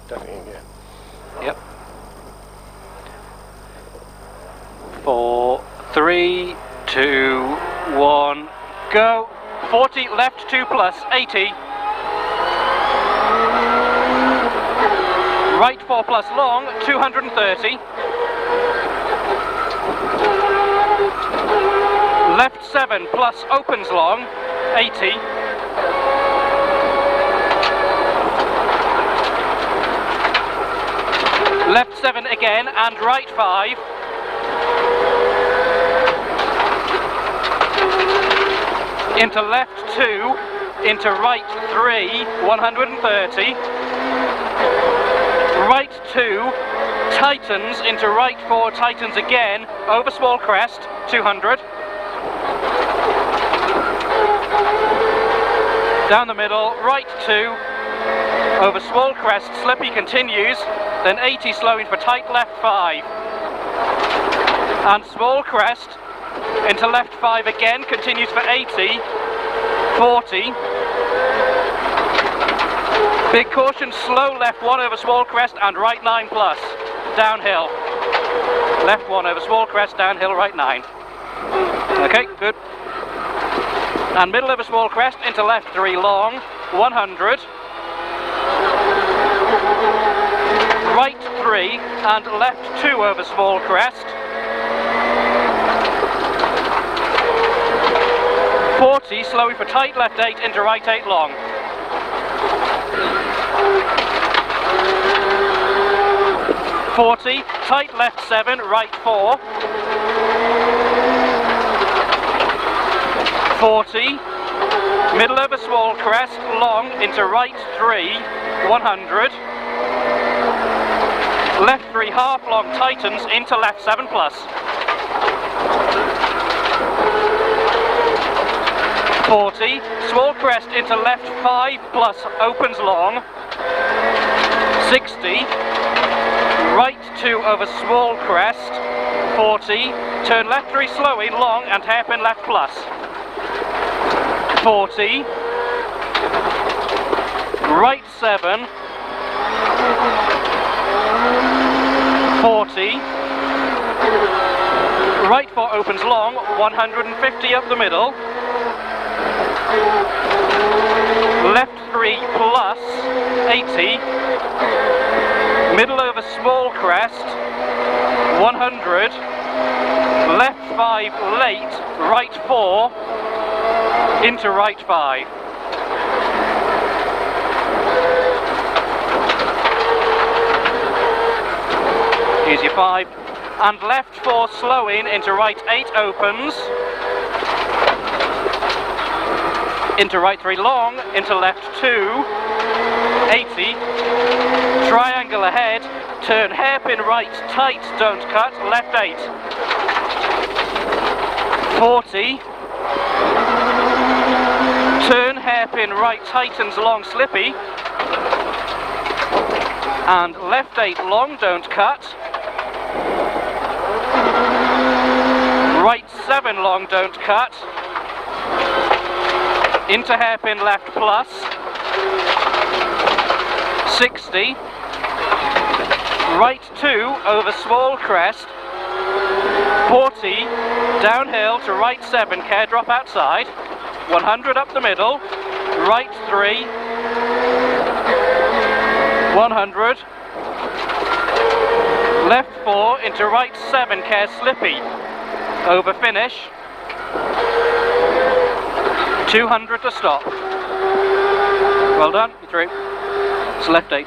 definitely in gear. Yep. 4, 3, 2, 1, go. 40, left 2 plus, 80. Right 4 plus long, 230. Left 7 plus opens long, 80. Left 7 again and right 5. Into left 2, into right 3, 130. Right 2, tightens into right 4, tightens again, over small crest, 200. Down the middle, right 2, over small crest, slippy continues, then 80 slowing for tight left 5. And small crest, into left 5 again, continues for 80, 40. Big caution, slow left 1 over small crest and right 9 plus, downhill. Left 1 over small crest, downhill, right 9. Okay, good. And middle over small crest, into left 3 long, 100. Right 3 and left 2 over small crest. 40, slowing for tight left 8 into right 8 long. .40, tight left 7, right 4. 40, middle over small crest, long into right 3, 100. Left 3 half long tightens into left 7 plus. 40, small crest into left 5 plus opens long. 60, right 2 over small crest. 40, turn left 3 slowing long and hairpin left plus. 40, right 7. 40, right 4 opens long, 150 up the middle. Left 3 plus, 80. Middle over small crest, 100. Left 5 late, right 4, into right 5. Here's your 5. And left 4 slowing into right 8 opens. Into right 3 long, into left 2, 80. Triangle ahead, turn hairpin right tight, don't cut, left 8. 40. Turn hairpin right tightens long slippy. And left 8 long, don't cut. Right 7 long, don't cut. Into hairpin left plus. 60. Right 2 over small crest. 40. Downhill to right 7, care drop outside. 100 up the middle. Right 3. 100. Left 4 into right 7, care slippy. Over finish. 200 to stop. Well done, you're through. It's left 8.